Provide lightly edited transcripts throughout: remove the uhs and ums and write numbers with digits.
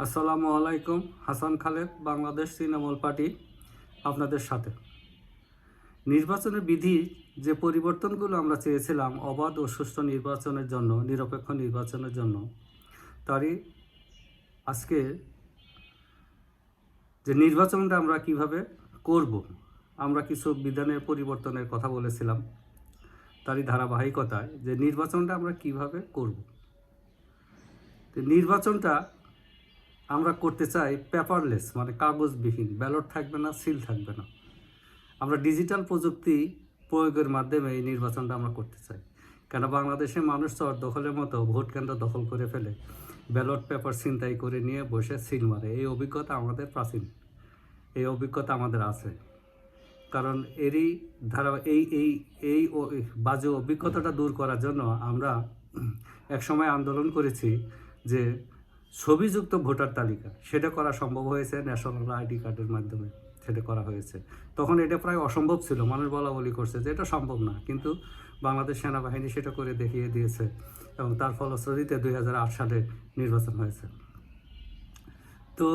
আসসালামু আলাইকুম। হাসান খালেদ, বাংলাদেশ তৃণমূল পার্টি আপনাদের সাথে। নির্বাচনের বিধি যে পরিবর্তনগুলো আমরা চেয়েছিলাম অবাধ ও সুষ্ঠু নির্বাচনের জন্য, নিরপেক্ষ নির্বাচনের জন্য, তারই আজকে যে নির্বাচনটা আমরা কিভাবে করব, আমরা কিছু বিধানের পরিবর্তনের কথা বলেছিলাম। তারই ধারাবাহিকতায় যে নির্বাচনটা আমরা কিভাবে করব, নির্বাচনটা আমরা করতে চাই পেপারলেস, মানে কাগজবিহীন, ব্যালট থাকবে না, সিল থাকবে না। আমরা ডিজিটাল প্রযুক্তি প্রয়োগের মাধ্যমে এই নির্বাচনটা আমরা করতে চাই। কেন বাংলাদেশে মানুষ চর দখলের মতো ভোট কেন্দ্র দখল করে ফেলে, ব্যালট পেপার ছিনতাই করে নিয়ে বসে সিল মারে। এই অভিজ্ঞতা আমাদের প্রাচীন, এই অভিজ্ঞতা আমাদের আছে। কারণ এরই ধারা এই এই এই বাজে অভিজ্ঞতাটা দূর করার জন্য আমরা একসময় আন্দোলন করেছি যে ছবিযুক্ত ভোটার তালিকা, সেটা করা সম্ভব হয়েছে ন্যাশনাল আইডি কার্ডের মাধ্যমে। সেটা করা হয়েছে। তখন এটা প্রায় অসম্ভব ছিল, মানুষ বলা বলি করছে যে এটা সম্ভব না, কিন্তু বাংলাদেশ সেনাবাহিনী সেটা করে দেখিয়ে দিয়েছে এবং তার ফলশ্রুতিতে 2008 সালে নির্বাচন হয়েছে। তো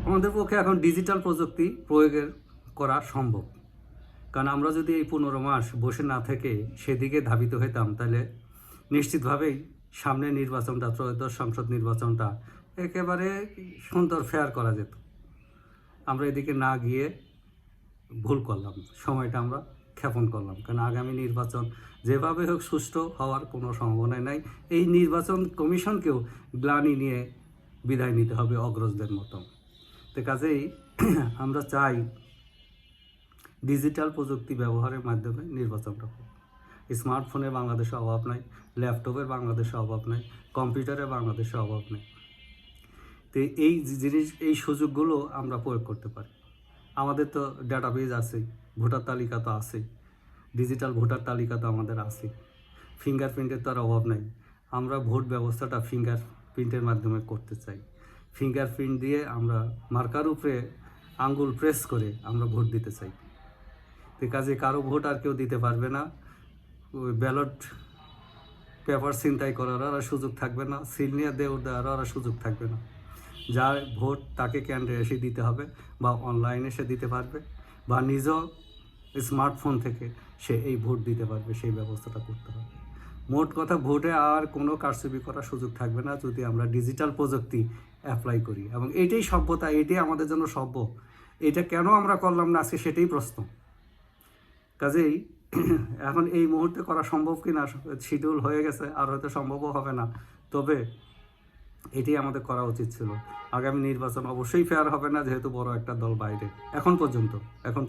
আমাদের পক্ষে এখন ডিজিটাল প্রযুক্তি প্রয়োগের করা সম্ভব। কারণ আমরা যদি এই 15 মাস বসে না থেকে সেদিকে ধাবিত হইতাম, তাহলে নিশ্চিতভাবেই সামনে নির্বাচনটা, ত্রয়োদশ সংসদ নির্বাচনটা একেবারে সুন্দর ফেয়ার করা যেত। আমরা এদিকে না গিয়ে ভুল করলাম, সময়টা আমরা ক্ষেপণ করলাম। কারণ আগামী নির্বাচন যেভাবে হোক সুষ্ঠু হওয়ার কোনো সম্ভাবনাই নাই। এই নির্বাচন কমিশনকেও গ্লানি নিয়ে বিদায় নিতে হবে অগ্রজদের মতো। তো কাজেই আমরা চাই ডিজিটাল প্রযুক্তি ব্যবহারের মাধ্যমে নির্বাচনটা হোক। স্মার্টফোনে বাংলাদেশে অভাব নাই, ল্যাপটপের বাংলাদেশে অভাব নাই, কম্পিউটারে বাংলাদেশে অভাব নেই। তো এই জিনিস, এই সুযোগগুলো আমরা প্রয়োগ করতে পারি। আমাদের তো ডাটাবেজ আছেই, ভোটার তালিকা তো আছেই, ডিজিটাল ভোটার তালিকা তো আমাদের আছেই। ফিঙ্গারপ্রিন্টের তো আর অভাব নাই। আমরা ভোট ব্যবস্থাটা ফিঙ্গারপ্রিন্টের মাধ্যমে করতে চাই। ফিঙ্গারপ্রিন্ট দিয়ে আমরা মার্কার উপরে আঙ্গুল প্রেস করে আমরা ভোট দিতে চাই। তো কাজে কারো ভোট আর কেউ দিতে পারবে না। ওই ব্যালট পেপার ছিনতাই করার আর সুযোগ থাকবে না, সিল নিয়ে দেওয়ার আর সুযোগ থাকবে না। যার ভোট তাকে কেন্দ্রে এসে দিতে হবে, বা অনলাইনে সে দিতে পারবে, বা নিজ স্মার্টফোন থেকে সে এই ভোট দিতে পারবে, সেই ব্যবস্থাটা করতে হবে। মোট কথা, ভোটে আর কোনো কারচুপি করার সুযোগ থাকবে না যদি আমরা ডিজিটাল প্রযুক্তি অ্যাপ্লাই করি। এবং এটাই সভ্যতা, এটাই আমাদের জন্য সভ্য। এটা কেন আমরা করলাম না আজকে, সেটাই প্রশ্ন। কাজেই এখন এই মুহূর্তে করা সম্ভব কি না, শিডিউল হয়ে গেছে, আর হয়তো সম্ভবও হবে না। তবে এটি আমাদের করা উচিত ছিল। আগামী নির্বাচন অবশ্যই ফেয়ার হবে না, যেহেতু বড় একটা দল বাইরে। এখন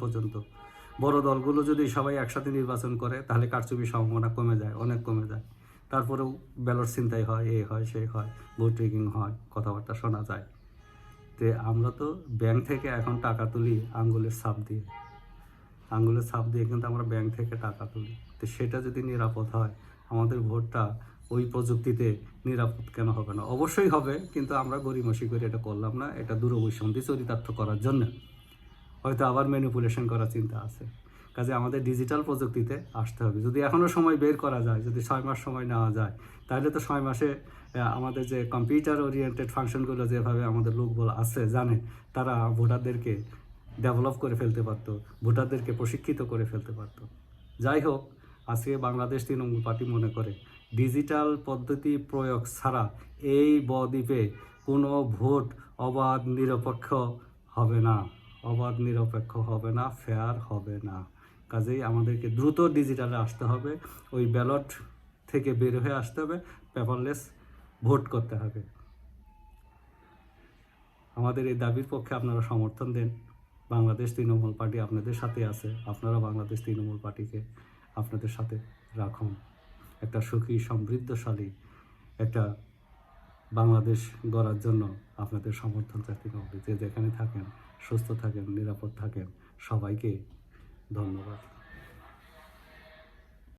পর্যন্ত বড় দলগুলো যদি সবাই একসাথে নির্বাচন করে, তাহলে কারচুপির সম্ভাবনা কমে যায়, অনেক কমে যায়। তারপরেও ব্যালট ছিনতাই হয়, এই হয়, সেই হয়, ভোট রিগিং হয়, কথাবার্তা শোনা যায়। তো আমরা তো ব্যাংক থেকে এখন টাকা তুলি আঙ্গুলের ছাপ দিয়ে কিন্তু আমরা ব্যাংক থেকে টাকা তুলি। তো সেটা যদি নিরাপদ হয়, আমাদের ভোটটা ওই প্রযুক্তিতে নিরাপদ কেন হবে না? অবশ্যই হবে, কিন্তু আমরা গড়িমসি করে এটা করলাম না। এটা দূরভিসন্ধি চরিতার্থ করার জন্য হয়তো আবার ম্যানিপুলেশন করার চিন্তা আছে। কাজে আমাদের ডিজিটাল প্রযুক্তিতে আসতে হবে। যদি এখনও সময় বের করা যায়, যদি 6 মাস সময় নেওয়া যায়, তাহলে তো 6 মাসে আমাদের যে কম্পিউটার ওরিয়েন্টেড ফাংশনগুলো যেভাবে আমাদের লোকবল আছে জানে, তারা ভোটারদেরকে ডেভেলপ করে ফেলতে পারত, ভোটারদেরকে প্রশিক্ষিত করে ফেলতে পারত। যাই হোক, আজকে বাংলাদেশ তৃণমূল পার্টি মনে করে ডিজিটাল পদ্ধতি প্রয়োগ ছাড়া এই বদ্বীপে কোনো ভোট অবাধ নিরপেক্ষ হবে না, ফেয়ার হবে না। কাজেই আমাদেরকে দ্রুত ডিজিটালে আসতে হবে, ওই ব্যালট থেকে বের হয়ে আসতে হবে, পেপারলেস ভোট করতে হবে। আমাদের এই দাবির পক্ষে আপনারা সমর্থন দেন। বাংলাদেশ তৃণমূল পার্টি আপনাদের সাথে আছে। আপনারা বাংলাদেশ তৃণমূল পার্টিকে আপনাদের সাথে রাখুন। একটা সুখী, সমৃদ্ধশালী একটা বাংলাদেশ গড়ার জন্য আপনাদের সমর্থন চাইতে হবে। যে যেখানে থাকেন, সুস্থ থাকেন, নিরাপদ থাকেন। সবাইকে ধন্যবাদ।